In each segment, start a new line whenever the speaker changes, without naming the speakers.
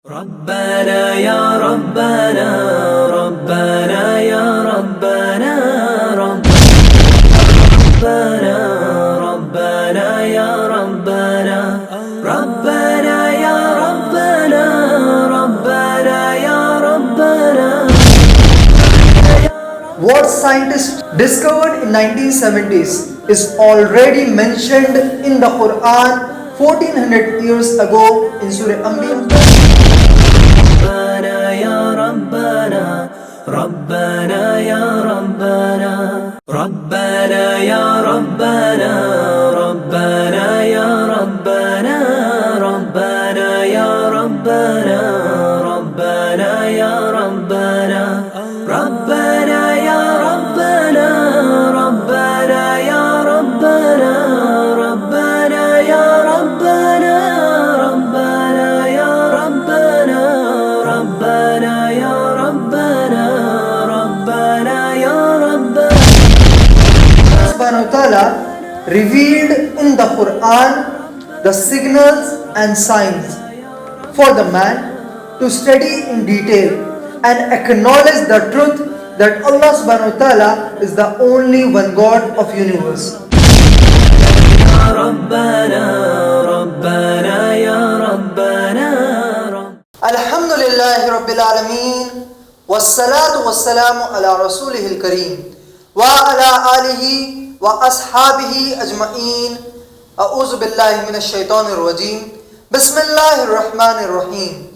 ربنا يا ربنا ربنا يا ربنا ربنا ربنا يا ربنا ربنا يا ربنا ربنا يا ربنا.
What scientists discovered in 1970s is already mentioned in the Quran 1400 years ago in Surah Anbiya.
ربنا يا ربنا ربنا يا ربنا ربنا يا ربنا ربنا يا ربنا ربنا يا ربنا ربنا يا ربنا ربنا يا ربنا ربنا يا ربنا ربنا يا ربنا ربنا يا ربنا ربنا يا ربنا ربنا يا ربنا.
Subhanahu wa ta'ala revealed in the Quran the signals and signs for the man to study in detail and acknowledge the truth that Allah subhanahu wa ta'ala is the only one God of universe.
يا ربنا ربنا يا ربنا.
Alhamdulillah Rabbil Alameen wassalatu wassalamu ala rasulihil kareem wa ala alihi wa ashabihi ajma'een. A'udhu billahi minash shaitanir rajim. Bismillahir rahmanir rahim.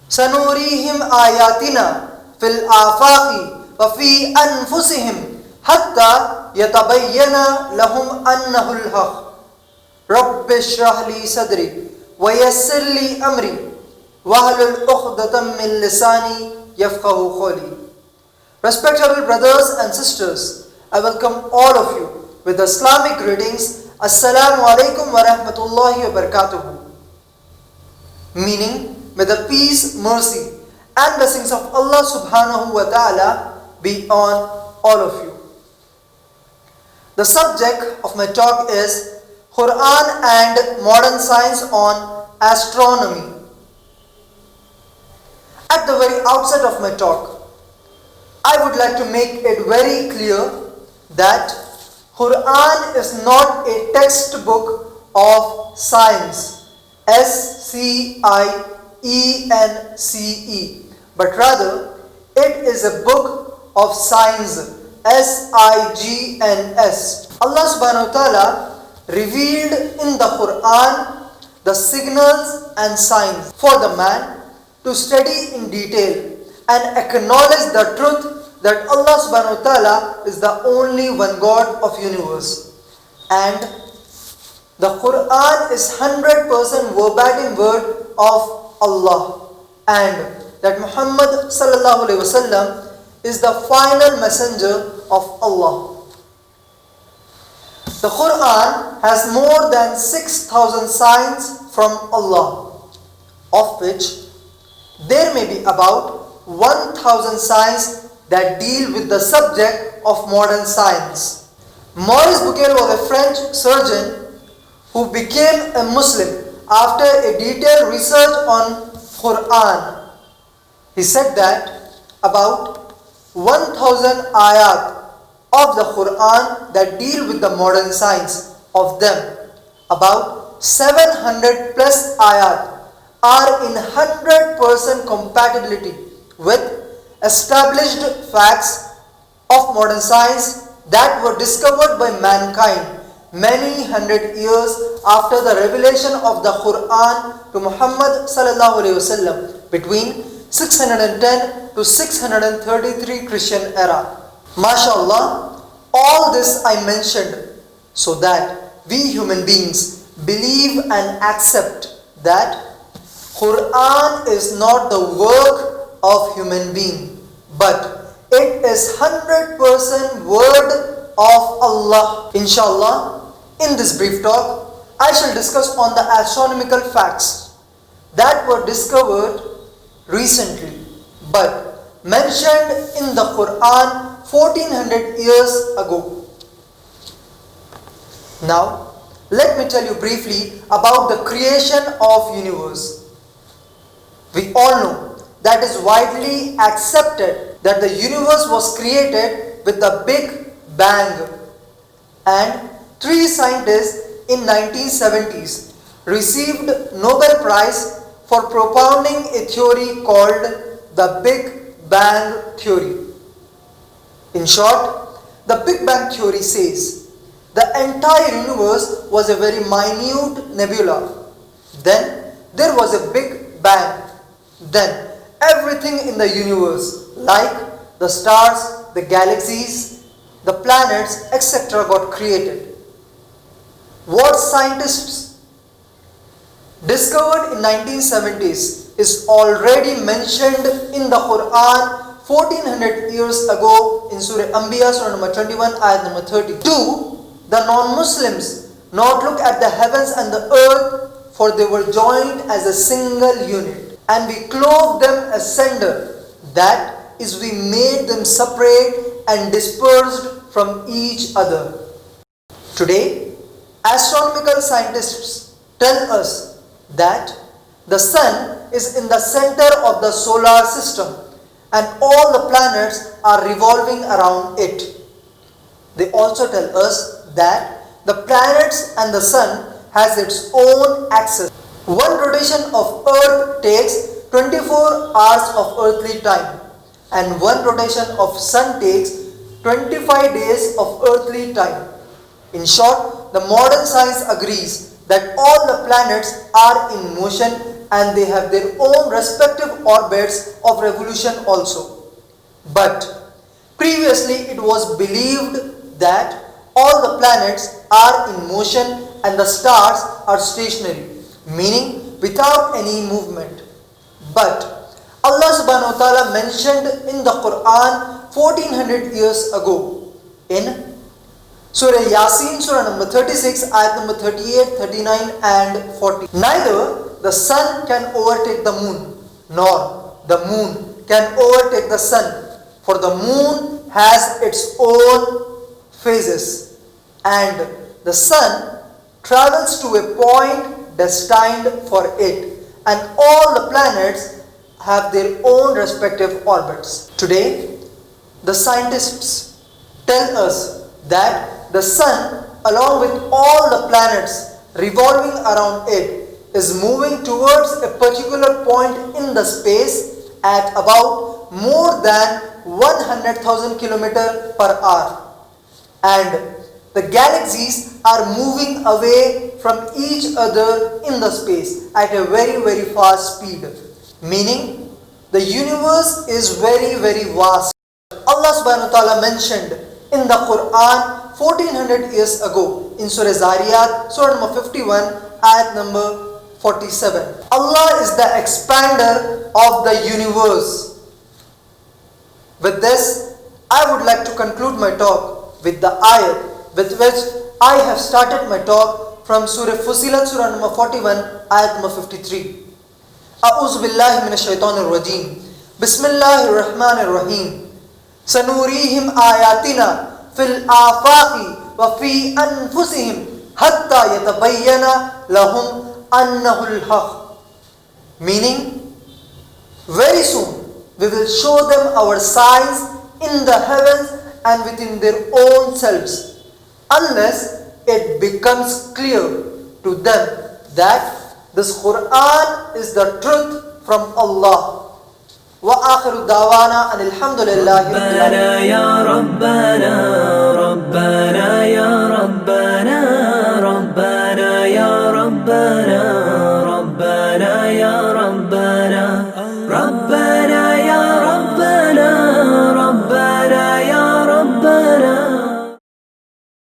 Sanurihim ayatina fil afaqi wa fi anfusihim hatta yatabayyana lahum annahu al-haq. Rabbi shrah li sadri wa yassir li amri wahlul 'uqdatam min lisani yafqahu qawli. Respectable brothers and sisters, I welcome all of you with Islamic greetings. Assalamu alaikum wa rahmatullahi wa barakatuh. Meaning, may the peace, mercy and blessings of Allah subhanahu wa ta'ala be on all of you. The subject of my talk is Quran and modern science on astronomy. At the very outset of my talk, I would like to make it very clear that Quran is not a textbook of science, SCIENCE, but rather it is a book of science, SIGNS. Allah subhanahu wa ta'ala revealed in the Quran the signals and signs for the man to study in detail and acknowledge the truth that Allah subhanahu wa ta'ala is the only one God of universe. And the Quran is 100% verbatim word of Allah, and that Muhammad sallallahu alaihi wasallam is the final messenger of Allah. The Quran has more than 6,000 signs from Allah, of which there may be about 1,000 signs that deal with the subject of modern science. Maurice Bucaille was a French surgeon who became a Muslim after a detailed research on Quran. He said that about 1,000 ayat of the Quran that deal with the modern science, of them about 700 plus ayat are in 100% compatibility with established facts of modern science that were discovered by mankind many hundred years after the revelation of the Quran to Muhammad sallallahu alaihi wasallam between 610 to 633 Christian era. Maa Shaa Allah, all this I mentioned so that we human beings believe and accept that Quran is not the work of human being, but it is 100% word of Allah. Inshallah, in this brief talk, I shall discuss on the astronomical facts that were discovered recently, but mentioned in the Quran 1400 years ago. Now, let me tell you briefly about the creation of universe. We all know that is widely accepted that the universe was created with the Big Bang, and three scientists in 1970s received Nobel Prize for propounding a theory called the Big Bang theory. In short, the Big Bang theory says the entire universe was a very minute nebula. Then there was a Big Bang. Then everything in the universe, like the stars, the galaxies, the planets, etc., got created. What scientists discovered in 1970s is already mentioned in the Quran 1400 years ago in Surah Anbiya, Surah number 21, ayat number 30. Do the non-Muslims not look at the heavens and the earth, for they were joined as a single unit, and we clove them asunder, that is, we made them separate and dispersed from each other. Today, astronomical scientists tell us that the sun is in the center of the solar system and all the planets are revolving around it. They also tell us that the planets and the sun has its own axis. One rotation of Earth takes 24 hours of earthly time, and one rotation of sun takes 25 days of earthly time. In short, the modern science agrees that all the planets are in motion and they have their own respective orbits of revolution also. But previously it was believed that all the planets are in motion and the stars are stationary, meaning without any movement. But Allah subhanahu wa ta'ala mentioned in the Quran 1400 years ago in Surah Yasin, Surah number 36, ayat number 38, 39 and 40. Neither the sun can overtake the moon, nor the moon can overtake the sun, for the moon has its own phases, and the sun travels to a point destined for it, and all the planets have their own respective orbits. Today, the scientists tell us that the sun, along with all the planets revolving around it, is moving towards a particular point in the space at about more than 100,000 km per hour. And the galaxies are moving away from each other in the space at a very, very fast speed. Meaning, the universe is very, very vast. Allah subhanahu wa ta'ala mentioned in the Quran 1400 years ago in Surah Zariyat, Surah number 51, ayat number 47. Allah is the expander of the universe. With this, I would like to conclude my talk with the ayat with which I have started my talk from Surah Fussilat, Surah number 41, ayat number 53. A'udhu billahi minash shaitanir rajim. Bismillahir rahmanir rahim. Sanurihim ayatina fil afaqi wa fi anfusihim hatta yatabayyana lahum annahul haq. Meaning, very soon we will show them our signs in the heavens and within their own selves, unless it becomes clear to them that this Quran is the truth from Allah. وآخر دعوانا أن الحمد لله
ربنا يا ربنا ربنا يا ربنا ربنا يا ربنا ربنا يا